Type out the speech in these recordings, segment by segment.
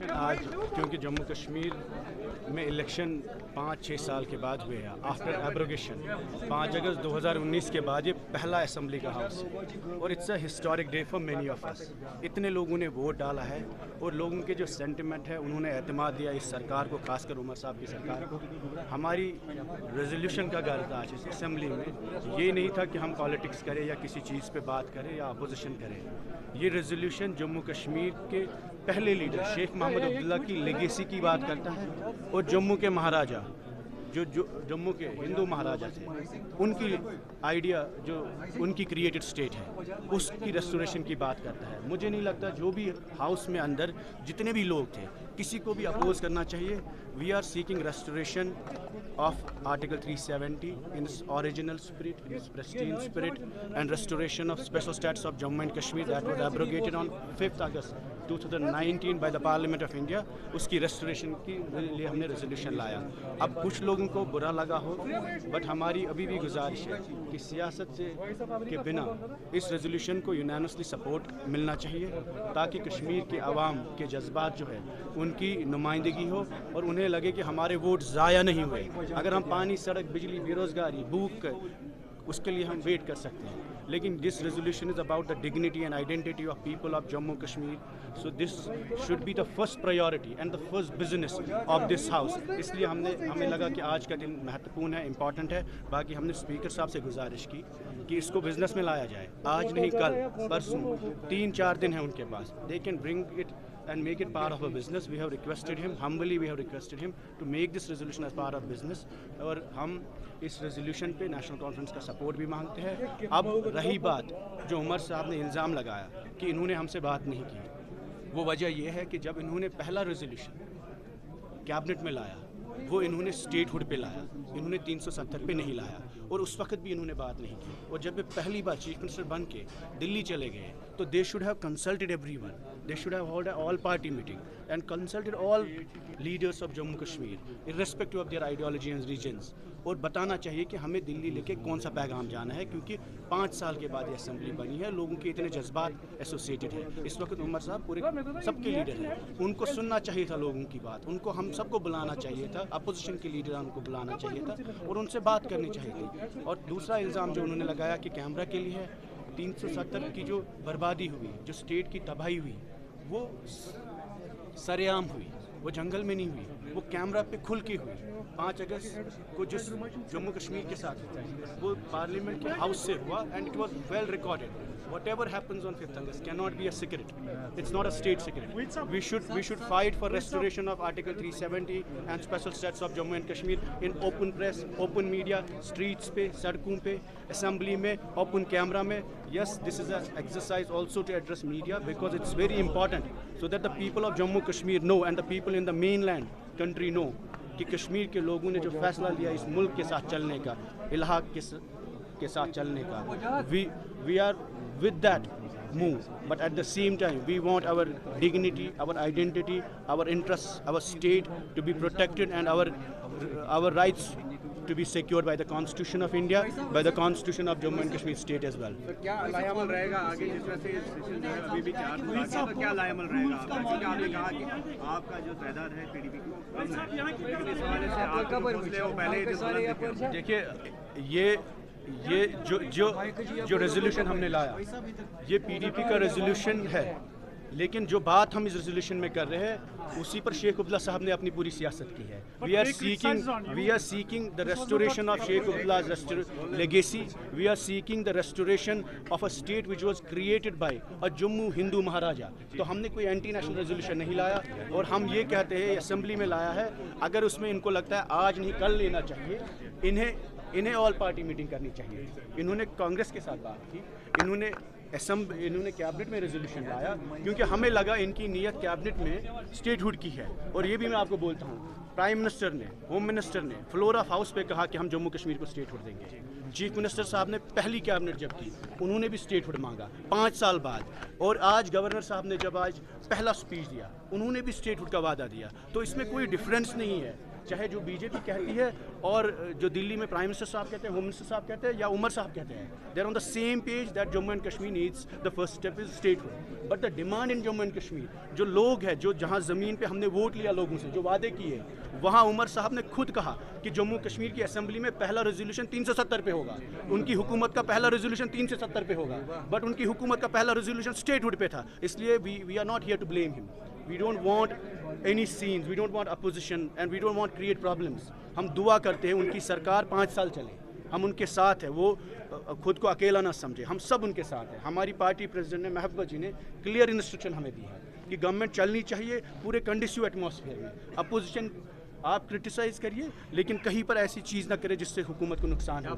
आज क्योंकि जम्मू कश्मीर में इलेक्शन 5-6 साल के बाद हुए हैं आफ्टर एब्रोगेशन 5 अगस्त 2019 के बाद ये पहला असेंबली का हाउस है और it's a historic day for many of us. इतने लोगों ने वोट डाला है और लोगों के जो सेंटिमेंट है उन्होंने एतमाद दिया इस सरकार को, खासकर उमर साहब की सरकार को। हमारी रेजोल्यूशन का गर्ज था आज इस असेंबली में ये नहीं था कि हम पॉलिटिक्स करें या किसी चीज़ पे बात करें या अपोजिशन करें। ये रेजोल्यूशन जम्मू कश्मीर के पहले लीडर शेख मोहम्मद अब्दुल्ला की लेगेसी की बात करता है और जम्मू के महाराजा जो जम्मू के हिंदू महाराजा थे उनकी आइडिया जो उनकी क्रिएटेड स्टेट है उसकी रेस्टोरेशन की बात करता है। मुझे नहीं लगता जो भी हाउस में अंदर जितने भी लोग थे किसी को भी अपोज करना चाहिए। We are seeking restoration of Article 370 in its original spirit, in its pristine spirit, and restoration of special status of Jammu and Kashmir that was abrogated on 5th August 2019 by the Parliament of India। उसकी restoration के लिए हमने resolution लाया। अब कुछ लोगों को बुरा लगा हो बट हमारी अभी भी गुजारिश है कि सियासत से के बिना इस resolution को unanimously support मिलना चाहिए ताकि कश्मीर के आवाम के जज्बात जो है उनकी नुमाइंदगी हो और उन्हें लगे कि हमारे वोट ज़ाया नहीं हुए। अगर हम पानी, सड़क, बिजली, बेरोज़गारी, भूख उसके लिए हम वेट कर सकते हैं लेकिन this resolution is about the dignity and identity of people of Jammu Kashmir. So this should be the first priority and the first business of this house. इसलिए हमें लगा कि आज का दिन महत्वपूर्ण है, इम्पॉर्टेंट है। बाकी हमने स्पीकर साहब से गुजारिश की कि इसको बिजनेस में लाया जाए। आज नहीं कल परसों 3-4 दिन है उनके पास, they can bring it and make it part of a business। We have requested him, humbly we have requested him to make this resolution as part of business। और हम इस resolution पे नेशनल कॉन्फ्रेंस का support भी मांगते हैं। अब रही बात जो उमर साहब ने इल्ज़ाम लगाया कि इन्होंने हमसे बात नहीं की, वो वजह यह है कि जब इन्होंने पहला रेजोल्यूशन कैबिनेट में लाया वो इन्होंने स्टेटहुड पे लाया, इन्होंने 370 पे नहीं लाया और उस वक्त भी इन्होंने बात नहीं की। और जब वे पहली बार चीफ मिनिस्टर बन के दिल्ली चले गए तो they should have consulted everyone, they should have hold all party meeting and consulted all leaders of Jammu Kashmir irrespective of their ideology and reasons और बताना चाहिए कि हमें दिल्ली लेके कौन सा पैगाम जाना है क्योंकि 5 साल के बाद ये असेंबली बनी है, लोगों के इतने जज्बात एसोसिएटेड है। इस वक्त उमर साहब पूरे सबके लीडर हैं, उनको सुनना चाहिए था लोगों की बात, उनको हम सबको बुलाना चाहिए था, अपोजिशन के लीडर उनको बुलाना चाहिए था और उनसे बात करनी चाहिए थी। और दूसरा इल्ज़ाम जो उन्होंने लगाया कि कैमरा के लिए है 370 की जो बर्बादी हुई, जो स्टेट की तबाही हुई वो सरेआम हुई, वो जंगल में नहीं हुई, वो कैमरा पे खुल के हुई। 5 अगस्त को जिस जम्मू कश्मीर के साथ वो पार्लियामेंट के हाउस से हुआ and it was well recorded. Whatever happens on 5th August cannot be a secret. It's not a state secret. We should fight for restoration of Article 370 and special status of Jammu and Kashmir in open press, open media, streets पे, सड़कों पे, assembly में, open camera में। Yes, this is an exercise also to address media because it's very important so that the people of Jammu Kashmir know and the people in the mainland country know कि कश्मीर के लोगों ने जो फैसला लिया इस मुल्क के साथ चलने का, इलाहा के साथ चलने का, we are with that move, but at the same time we want our dignity, our identity, our interests, our state to be protected and our rights to be secured by the Constitution of India, by the Constitution of Jammu and Kashmir state as well। तो क्या लायामल रहेगा आगे जिस तरह से session जो है अभी भी 4 दिन बाकी है तो क्या लायामल रहेगा क्योंकि आपने कहा कि आपका जो तादाद है पीडीपी को इस हवाले से आपका मसले वो पहले ही देखिए ये जो रेजोल्यूशन हमने लाया ये पीडीपी का रेजोल्यूशन है लेकिन जो बात हम इस रेजोल्यूशन में कर रहे हैं उसी पर शेख अब्दुल्ला साहब ने अपनी पूरी सियासत की है। We are seeking the restoration of Sheikh Abdullah's legacy। We are seeking the restoration of a state which was created by a Jammu Hindu maharaja. तो हमने कोई एंटी नेशनल रेजोल्यूशन नहीं लाया और हम ये कहते हैं असेंबली में लाया है। अगर उसमें इनको लगता है आज नहीं कल लेना चाहिए, इन्हें ऑल पार्टी मीटिंग करनी चाहिए। इन्होंने कांग्रेस के साथ बात की, इन्होंने कैबिनेट में रेजोल्यूशन लाया क्योंकि हमें लगा इनकी नीयत कैबिनेट में स्टेटहुड की है। और ये भी मैं आपको बोलता हूँ प्राइम मिनिस्टर ने, होम मिनिस्टर ने फ्लोर ऑफ हाउस पे कहा कि हम जम्मू कश्मीर को स्टेटहुड देंगे। چیف منسٹر صاحب نے پہلی کیبنٹ جب کی انہوں نے بھی اسٹیٹ ہوڈ مانگا 5 سال بعد, اور آج گورنر صاحب نے جب آج پہلا اسپیچ دیا انہوں نے بھی اسٹیٹ ہوڈ کا وعدہ دیا. تو اس میں کوئی ڈفرینس نہیں ہے, چاہے جو بی جے پی کہتی ہے اور جو دلی میں پرائم منسٹر صاحب کہتے ہیں, ہوم منسٹر صاحب کہتے ہیں, یا عمر صاحب کہتے ہیں. They are on the same page that Jammu and Kashmir needs the first step is statehood. But the demand in Jammu and Kashmir, جو لوگ ہیں, جو جہاں زمین پہ ہم نے ووٹ لیا لوگوں سے, جو وعدے کیے, وہاں عمر صاحب نے خود کہا کہ جموں کشمیر کی اسمبلی میں پہلا ریزولوشن 370 پہ ہوگا. ان کی حکومت کا پہلا ریزولوشن 370 پہ ہوگا, بٹ ان کی حکومت کا پہلا ریزولوشن اسٹیٹ ہوڈ پہ تھا. اس لیے we are not here to blame ہم. We don't want any scenes, we don't want opposition and we don't want create problems. ہم دعا کرتے ہیں ان کی سرکار 5 سال چلے, ہم ان کے ساتھ ہیں, وہ خود کو اکیلا نہ سمجھے, ہم سب ان کے ساتھ ہیں. ہماری پارٹی پریزیڈنٹ نے محبوبہ جی نے کلیئر انسٹرکشن ہمیں دی ہے کہ گورنمنٹ چلنی چاہیے پورے کنڈیسیو ایٹماسفیئر میں. اپوزیشن آپ کرٹیسائز کریے لیکن کہیں پر ایسی چیز نہ کرے جس سے حکومت کو نقصان ہو.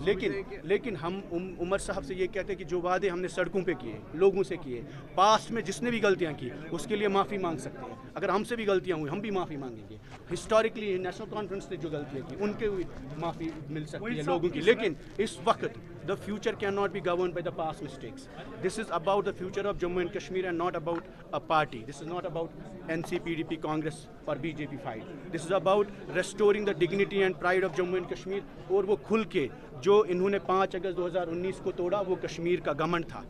لیکن ہم عمر صاحب سے یہ کہتے ہیں کہ جو وعدے ہم نے سڑکوں پہ کیے, لوگوں سے کیے, پاسٹ میں جس نے بھی غلطیاں کی اس کے لیے معافی مانگ سکتے ہیں. اگر ہم سے بھی غلطیاں ہوئی ہم بھی معافی مانگیں گے. ہسٹوریکلی نیشنل کانفرنس نے جو غلطیاں کی ان کے بھی معافی مل سکتی ہے لوگوں کی. لیکن اس وقت the future cannot be governed by the past mistakes. This is about the future of Jammu and Kashmir and not about a party. This is not about NC, PDP, Congress or BJP fight. This is about restoring the dignity and pride of Jammu and Kashmir. اور وہ کھل کے جو انہوں نے 5 اگست 2019 کو توڑا وہ کشمیر کا گھمنڈ تھا.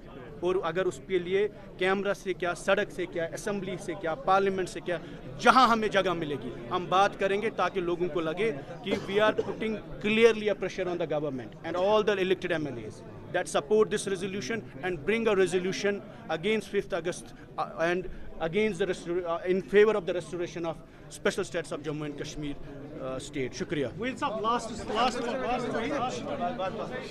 اور اگر اس کے لیے کیمرہ سے کیا, سڑک سے کیا, اسمبلی سے کیا, پارلیمنٹ سے کیا, جہاں ہمیں جگہ ملے گی ہم بات کریں گے تاکہ لوگوں کو لگے کہ we are putting clearly a pressure on the government and all the elected M L As that support this resolution and bring a resolution against 5th August and against the in favor of the restoration of special status of Jammu and Kashmir state. Shukriya.